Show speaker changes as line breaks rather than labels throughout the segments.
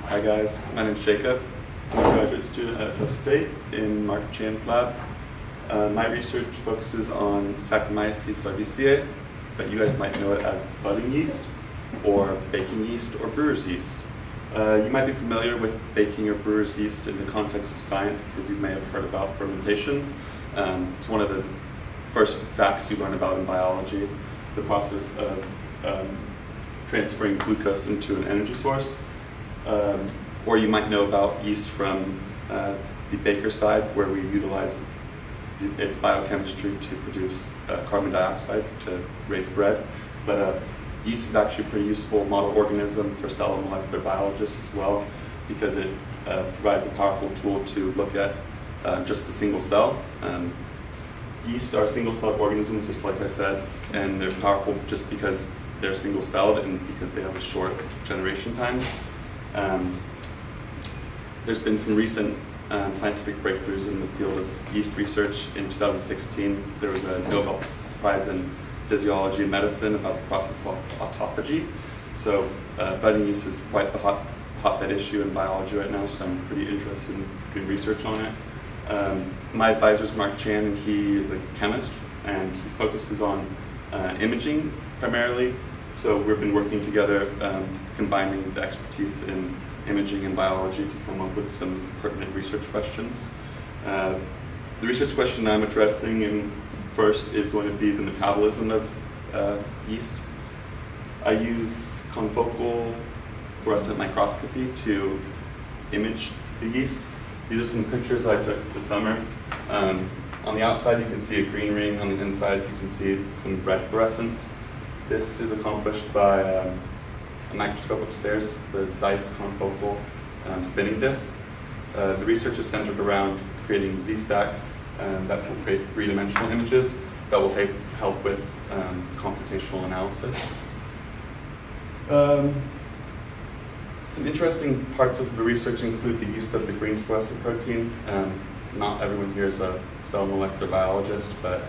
Hi guys, my name's Jacob. I'm a graduate student at SF State in Mark Chan's lab. My research focuses on Saccharomyces cerevisiae, but you guys might know it as budding yeast, or baking yeast, or brewer's yeast. You might be familiar with baking or brewer's yeast in the context of science because you may have heard about fermentation. It's one of the first facts you learn about in biology, the process of transferring glucose into an energy source. Or you might know about yeast from the baker side, where we utilize its biochemistry to produce carbon dioxide to raise bread. But yeast is actually a pretty useful model organism for cell and molecular biologists as well, because it provides a powerful tool to look at just a single cell. Yeast are single-celled organisms, just like I said, and they're powerful just because they're single-celled and because they have a short generation time. There's been some recent scientific breakthroughs in the field of yeast research. In 2016, there was a Nobel Prize in Physiology and Medicine about the process of autophagy. So budding yeast is quite the hotbed issue in biology right now, so I'm pretty interested in doing research on it. My advisor is Mark Chan, and he is a chemist, and he focuses on imaging primarily. So we've been working together, combining the expertise in imaging and biology to come up with some pertinent research questions. The research question I'm addressing first is going to be the metabolism of yeast. I use confocal fluorescent microscopy to image the yeast. These are some pictures that I took this summer. On the outside you can see a green ring, on the inside you can see some red fluorescence. This is accomplished by a microscope upstairs, the Zeiss confocal spinning disc. The research is centered around creating Z-stacks that will create three-dimensional images that will help with computational analysis. Some interesting parts of the research include the use of the green fluorescent protein. Not everyone here is a cell molecular biologist, but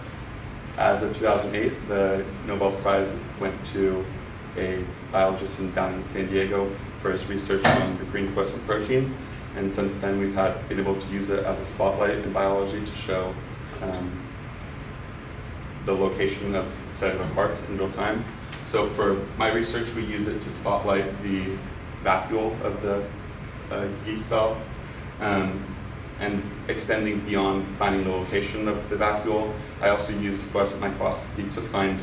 as of 2008, the Nobel Prize went to a biologist down in San Diego for his research on the green fluorescent protein. And since then, we've been able to use it as a spotlight in biology to show the location of cellular parts in real time. So for my research, we use it to spotlight the vacuole of the yeast cell, and extending beyond finding the location of the vacuole, I also use fluorescent microscopy to find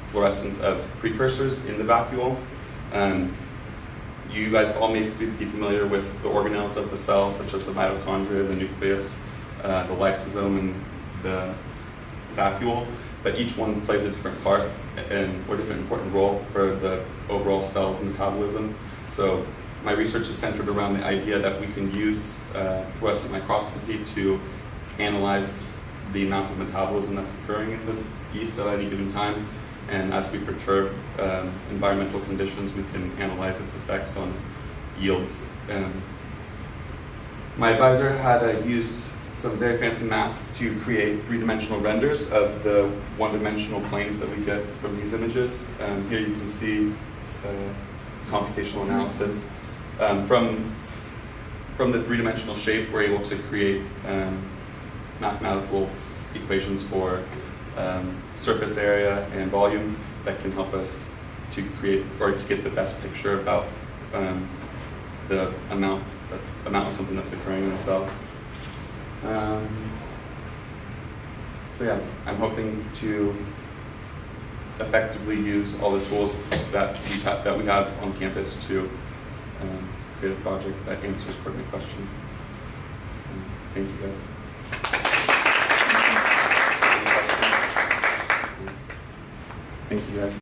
fluorescence of precursors in the vacuole. You guys all may be familiar with the organelles of the cell, such as the mitochondria, the nucleus, the lysosome, and the vacuole, but each one plays a different part or different important role for the overall cell's metabolism. So my research is centered around the idea that we can use fluorescent microscopy to analyze the amount of metabolism that's occurring in the yeast at any given time. And as we perturb environmental conditions, we can analyze its effects on yields. My advisor had used some very fancy math to create three-dimensional renders of the one-dimensional planes that we get from these images. Here you can see computational analysis. From the three-dimensional shape, we're able to create mathematical equations for surface area and volume that can help us to create or to get the best picture about the amount of something that's occurring in the cell. So yeah, I'm hoping to effectively use all the tools that we have on campus to create a project that answers pertinent questions. Thank you guys. Thank you guys.